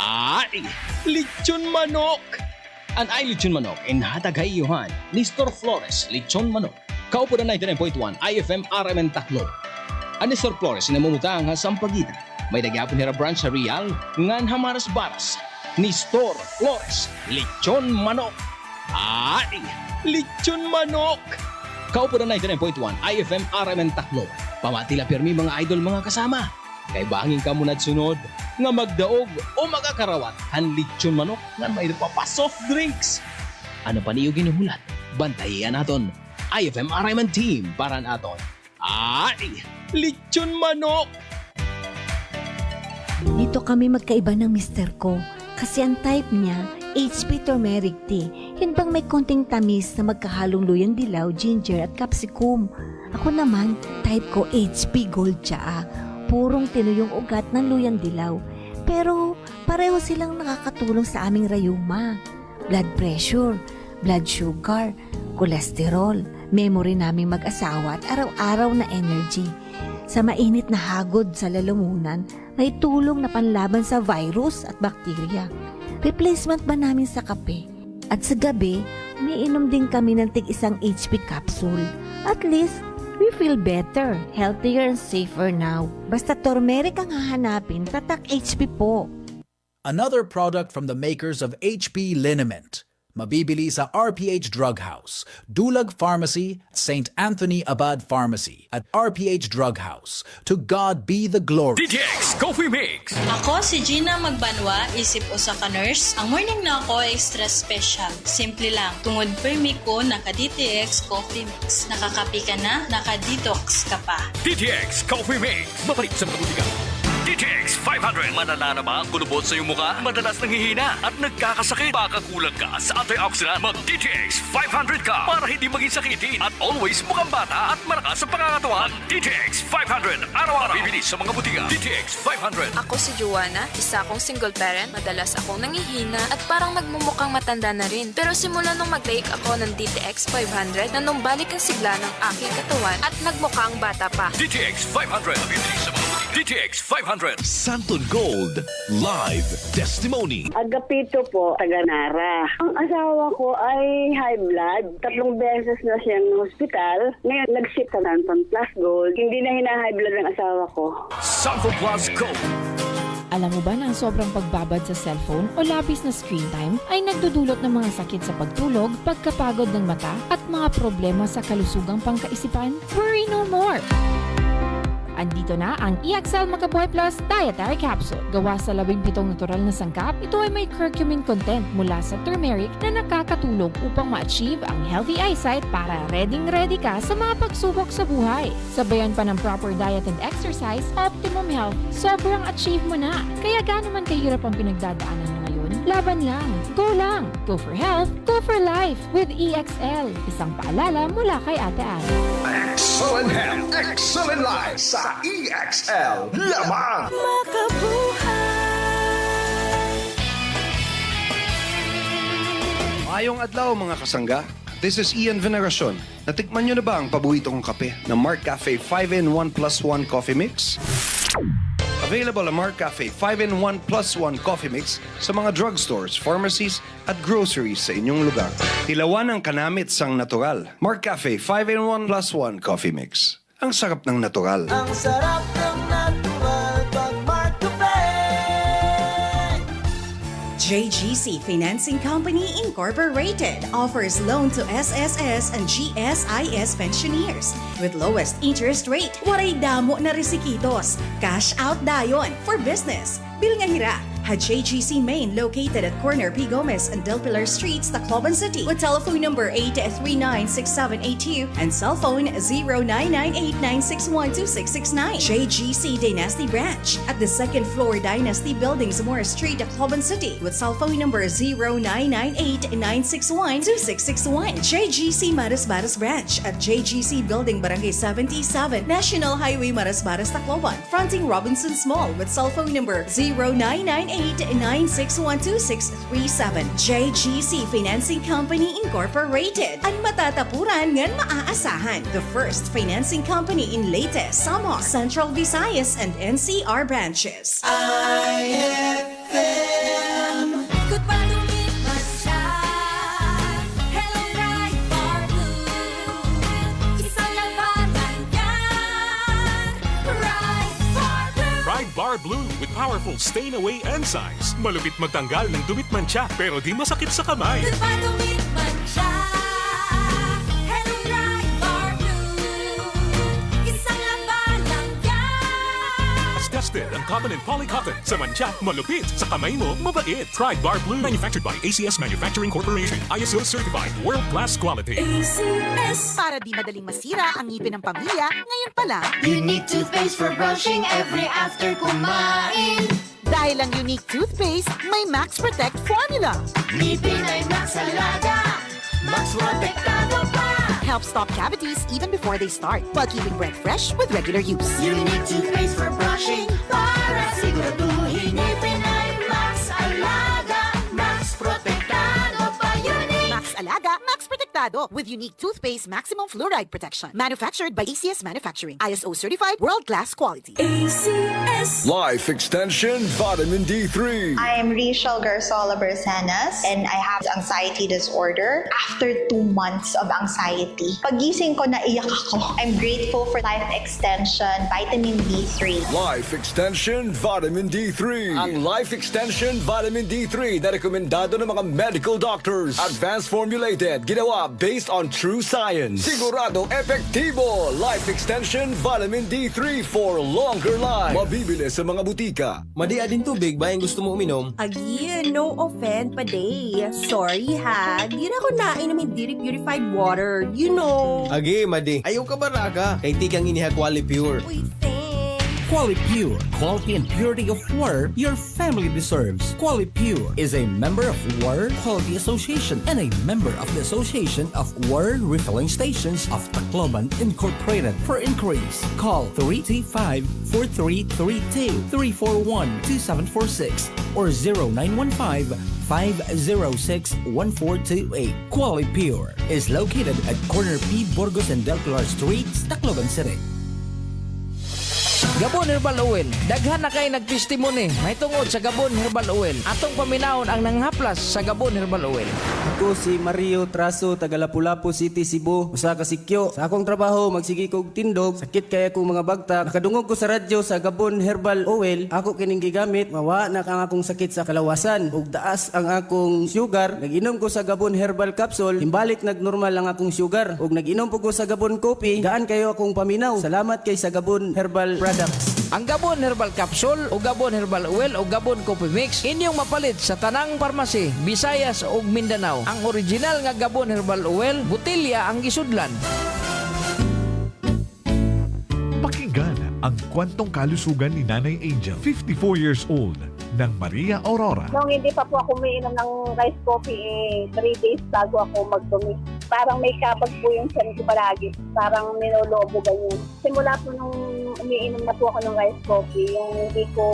Ay, lechon manok! An ay lechon manok inhatagayuhan ni Store Flores Lechon Manok. Kaupo na 99.1 IFM RMN Tacloban. Ani Store Flores na mamutang sa Sampaguita. May nagyapon nila branch sa Real ngan hamaras baras ni Store Flores Lechon Manok. Ay, lechon manok! Kaupo na 99.1 IFM RMN Tacloban. Pamatila pirmi mga idol mga kasama. Kay bangin ka muna sunod nga magdaog o magakarawat han lechon manok nga may pa soft drinks. Ano pa niyo ginuhulat? Bantayan naton IFM RMN team para naton. Ay, lechon manok! Dito kami magkaiba ng mister ko kasi ang type niya HP turmeric tea. Yun bang may konting tamis na magkahalong luyang dilaw, ginger at capsicum. Ako naman, type ko HP gold tsaa. Purong tinuyong ugat ng luyang dilaw. Pero pareho silang nakakatulong sa aming rayuma, blood pressure, blood sugar, kolesterol, memory naming mag-asawa at araw-araw na energy. Sa mainit na hagod sa lalamunan, may tulong na panlaban sa virus at bakterya. Replacement ba namin sa kape? At sa gabi, umiinom din kami ng tig-isang HP capsule. At least, we feel better, healthier and safer now. Basta turmeric ang hahanapin, tatak HP po. Another product from the makers of HP Liniment. Mabibili sa RPH Drug House, Dulag Pharmacy, St. Anthony Abad Pharmacy, at RPH Drug House. To God be the glory. DTX Coffee Mix. Ako si Gina Magbanwa, isip usa ka nurse. Ang morning na ako extra special. Simple lang. Tungod permi ko naka-DTX Coffee Mix. Nakakapi ka na, naka-detox ka pa. DTX Coffee Mix. Mapalit sa mga butika. DTX 500. Madala na ba ang kulubot sa iyong muka? Madalas nanghihina at nagkakasakit. Baka kulang ka sa antioxidant. Mag-DTX 500 ka para hindi maging sakitin at always mukhang bata at malakas sa pangangatawan. DTX 500. Araw-araw. Bibili sa mga butika. DTX 500. Ako si Joanna, isa akong single parent. Madalas akong nangihina at parang nagmumukhang matanda na rin. Pero simula nung mag-take ako ng DTX 500, nanumbalik ang sigla ng aking katawan at nagmukhang bata pa. DTX 500. Bibili sa mga butika. DTX 500. Santon Gold Live Testimony. Agapito po, taga-Nara. Ang asawa ko ay high blood. 3 beses na siyang hospital. Ngayon, nag-ship sa Santon Plus Gold. Hindi na hina-high blood ng asawa ko. Santon Plus Gold. Alam mo ba na ang sobrang pagbabad sa cellphone o labis na screen time ay nagdudulot ng mga sakit sa pagtulog, pagkapagod ng mata at mga problema sa kalusugang pangkaisipan? Worry no more! Andito na ang EXL Makabuhay Plus Dietary Capsule. Gawa sa 17 natural na sangkap, ito ay may curcumin content mula sa turmeric na nakakatulong upang ma-achieve ang healthy eyesight para ready ka sa mga pagsubok sa buhay. Sabayan pa ng proper diet and exercise, optimum health, sobrang achieve mo na. Kaya gaano man kahirap ang pinagdadaanan mo ngayon, laban lang, go lang, go for health, go for life with EXL. Isang paalala mula kay Ate Ari. Excellent health, excellent life sa EXL lamang. Mayong adlaw mga kasangga. This is Ian Veneracion. Natikman nyo na ba ang paborito kong kape na Mark Cafe 5-in-1 plus 1 Coffee Mix? Available ang Mark Cafe 5-in-1 plus 1 Coffee Mix sa mga drugstores, pharmacies at groceries sa inyong lugar. Tilawan ang kanamit sang natural. Mark Cafe 5-in-1 plus 1 Coffee Mix. Ang sarap ng natural. Ang sarap ng natural pag Mark Cafe. JGC Financing Company Incorporated offers loan to SSS and GSIS pensioners with lowest interest rate. Waray damo na resikitos. Cash out dayon for business. Bil nga hira. Had JGC Main located at corner P. Gomez and Del Pilar Streets, Tacloban City with telephone number 8396782 and cell phone 0998-961-2669. JGC Dynasty Branch at the second floor Dynasty Building, Zamora Street, Tacloban City with cell phone number 0998-961-2661. JGC Maras Branch at JGC Building, Barangay 77, National Highway Maras, Tacloban, fronting Robinson's Mall with cell phone number 0998-961-2637. JGC Financing Company Incorporated. Ang matatapuran ngan maaasahan. The first financing company in Leyte, Samar, Central Visayas, and NCR branches. IFM Blue with powerful stain-away enzymes. Malupit magtanggal ng dumit mancha pero di masakit sa kamay. Tested ang cotton and polycotton. Sa mancha, malupit. Sa kamay mo, mabait. Pride Bar Blue. Manufactured by ACS Manufacturing Corporation. ISO certified. World-class quality. ACS. Para di madaling masira ang ngipin ng pamilya, ngayon pa lang. Unique toothpaste for brushing every after kumain. Dahil ang unique toothpaste, may Max Protect formula. Ngipin ay Max Alaga. Max Protektado pa. Helps stop cavities even before they start, while keeping breath fresh with regular use. Unique toothpaste for brushing para siguraduhin ngipin ay Max Alaga. Max Protektado pa. Unique. Max Alaga, Max Protektado with unique toothpaste maximum fluoride protection. Manufactured by ACS Manufacturing. ISO certified world-class quality. ACS. Life Extension Vitamin D3. I am Rachel Garzola Bersanas and I have anxiety disorder. After 2 months of anxiety, pagising ko naiyak ako. I'm grateful for Life Extension Vitamin D3. Life Extension Vitamin D3. Ang Life Extension Vitamin D3 na rekomendado ng mga medical doctors. Advanced formulated, ginawa based on true science. Siguradong epektibo. Life Extension Vitamin D3 for longer life. Mabibili sa mga butika. Madia din tubig ba yung gusto mo uminom? Again, no offense pa day. Sorry ha, di na ako nainom yung Diri Purified Water. You know. Agi, Madi. Ayaw ka ba raga? Kay tikang iniha Quali Pure. Uy, thanks. Quali Pure, quality and purity of water your family deserves. Quali Pure is a member of Water Quality Association and a member of the Association of Water Refilling Stations of Tacloban Incorporated. For inquiries, call 335-4332, 341-2746, or 0915-506-1428. Quali Pure is located at corner P. Burgos and Del Pilar Streets, Tacloban City. Gabon Herbal Oil. Daghan na kay nagtestimony. May tungod sa Gabon Herbal Oil. Atong paminahon ang nanghaplas sa Gabon Herbal Oil. Ako si Mario Traso, taga Lapu-Lapu City, Cebu. Usa ka sikyo. Sa akong trabaho, magsigi kog tindog. Sakit kaya akong mga bagta. Nakadungog ko sa radyo sa Gabon Herbal Oil. Ako kining gigamit. Mawa na kang akong sakit sa kalawasan. Ug taas ang akong sugar. Nag-inom ko sa Gabon Herbal Capsule. Timbalik nagnormal ang akong sugar. Ug nag-inom po ko sa Gabon Coffee. Gaan kayo akong paminaw. Salamat kay sa Gabon Herbal Products. Ang Gabon Herbal Capsule o Gabon Herbal Oil o Gabon Coffee Mix inyong mapalit sa tanang parmasi, Visayas ug Mindanao. Ang original nga Gabon Herbal Oil, butilya ang gisudlan. Pakinggan ang kwentong kalusugan ni Nanay Angel, 54 years old, ng Maria Aurora. Nung hindi pa po ako umiinom ng rice coffee, 3 days bago ako magdumi. Parang may kapag po yung tiyan ko palagi. Parang ninolobo ganyan. Simula po nung umiinom na po ako ng rice coffee, yung hindi ko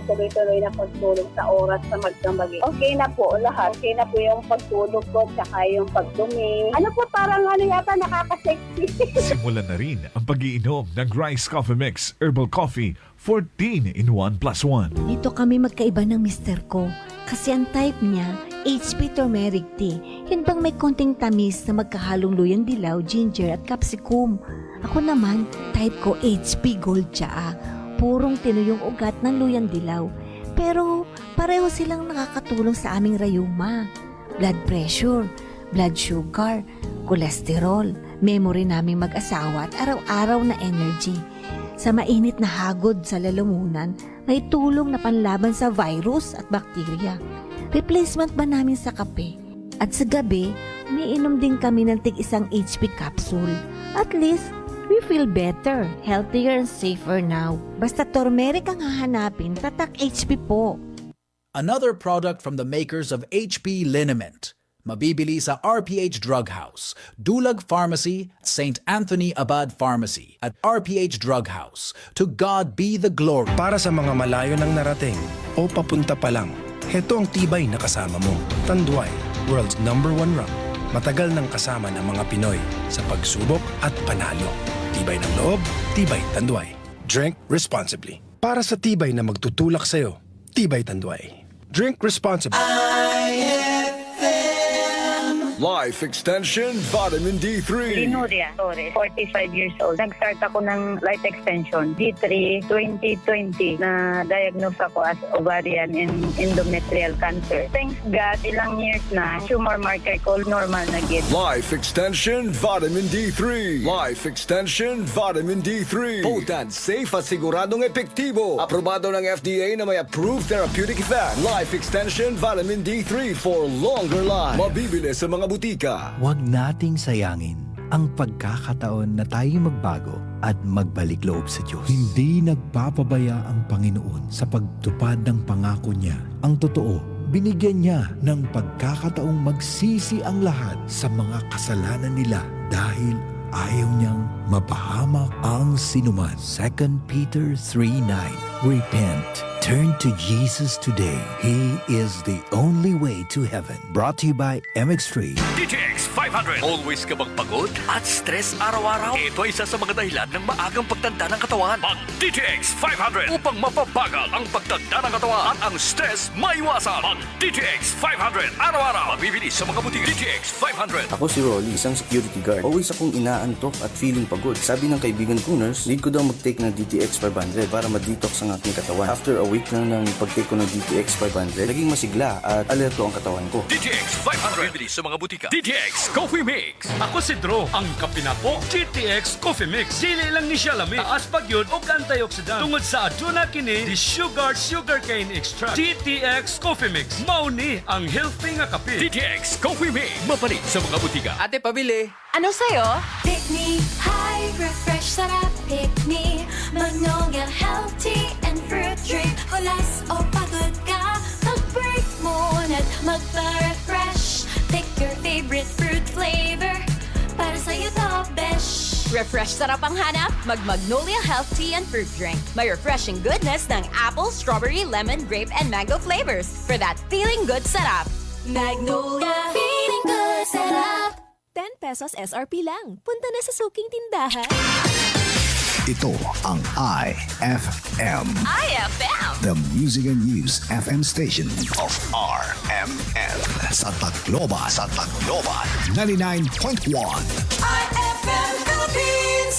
tuloy-tuloy na pagtulog sa oras na magdamagi. Okay na po lahat. Okay na po yung pagtulog ko, tsaka yung pagdumi. Ano po, parang yata nakaka-sexy. Simulan na rin ang pag-iinom ng Rice Coffee Mix Herbal Coffee 14 in 1 plus 1. Dito kami magkaiba ng mister ko. Kasi ang type niya, HP Turmeric Tea. Yun bang may konting tamis na magkahalong luyang dilaw, ginger at capsicum. Ako naman, type ko HP Gold Tsaa. Purong tinuyong ugat ng luyang dilaw. Pero pareho silang nakakatulong sa aming rayuma. Blood pressure, blood sugar, cholesterol, memory naming mag-asawa at araw-araw na energy. Sa mainit na hagod sa lalamunan, may tulong na panlaban sa virus at bakterya. Replacement ba namin sa kape? At sa gabi, umiinom din kami ng tig-isang HP capsule. At least, we feel better, healthier and safer now. Basta turmeric ang hahanapin, tatak HP po. Another product from the makers of HP Liniment. Mabibili sa RPH Drug House, Dulag Pharmacy, St. Anthony Abad Pharmacy, at RPH Drug House. To God be the glory. Para sa mga malayo nang narating o papunta pa lang, heto ang tibay na kasama mo. Tanduay, world's #1 rum. Matagal nang kasama ng mga Pinoy sa pagsubok at panalo. Tibay ng loob, tibay Tanduay. Drink responsibly. Para sa tibay na magtutulak sa'yo, tibay Tanduay. Drink responsibly. IFM Life Extension Vitamin D3. Linuria Torres, 45 years old. Nag-start ako ng life extension, D3, 2020, na diagnose ako as ovarian and endometrial cancer. Thanks God, ilang years na, tumor marker ko normal na gid. Life Extension Vitamin D3. Life Extension Vitamin D3. Potent, safe at siguradong epektibo. Aprobado ng FDA na may approved therapeutic effect. Life Extension Vitamin D3 for longer life. Mabibili sa mga butika. Huwag nating sayangin ang pagkakataon na tayo magbago at magbalik loob sa Diyos. Hindi nagpapabaya ang Panginoon sa pagtupad ng pangako niya. Ang totoo, binigyan niya ng pagkakataong magsisi ang lahat sa mga kasalanan nila dahil ayaw niyang mapahamak ang sinuman. 2 Peter 3:9. Repent. Turn to Jesus today. He is the only way to heaven. Brought to you by MX3. DTX 500. Always ka bang pagod at stress araw-araw? Ito ay isa sa mga dahilan ng maagang pagtanda ng katawan. Mag DTX 500 upang mapabagal ang pagtanda ng katawan at ang stress maiwasan. Mag DTX 500 araw-araw. Mabibili sa mga butik. DTX 500. Ako si Rolly, isang security guard. Always akong inaantok at feeling pagod. Sabi ng kaibigan ko nurse, need ko daw mag-take ng DTX 500 para ma-detox ang aking katawan. After a week lang ng pag-take ko ng DTX 500, naging masigla at alerto ang katawan ko. DTX 500. Mabibili sa mga butika. DTX Coffee Mix. Ako si Dro, ang kapinapo GTX Coffee Mix. Dili lang ni siya lami, taas pagyud o antioxidant. Tungod sa aduna kini di sugarcane extract. GTX Coffee Mix. Mao ni ang healthy nga kape. DTX Coffee Mix. Mapalit sa mga butika. Ate, pabili. Ano sa'yo? Pick me, high, refresh, sarap. Pick me, Magnolia, healthy and fruit drink. Hulas o pagod ka, mag-break mona't magpa-refresh. Pick your favorite fruit flavor, para sa'yo to, besh. Refresh sarap ang hanap? Mag-Magnolia Health Tea and Fruit Drink. May refreshing goodness ng apple, strawberry, lemon, grape, and mango flavors for that feeling good sarap. Magnolia, feeling good, sarap. 10 pesos SRP lang. Punta na sa suking tindahan. Ito ang IFM. IFM! The Music and News FM station of RMN. Sa Tacloban. 99.1.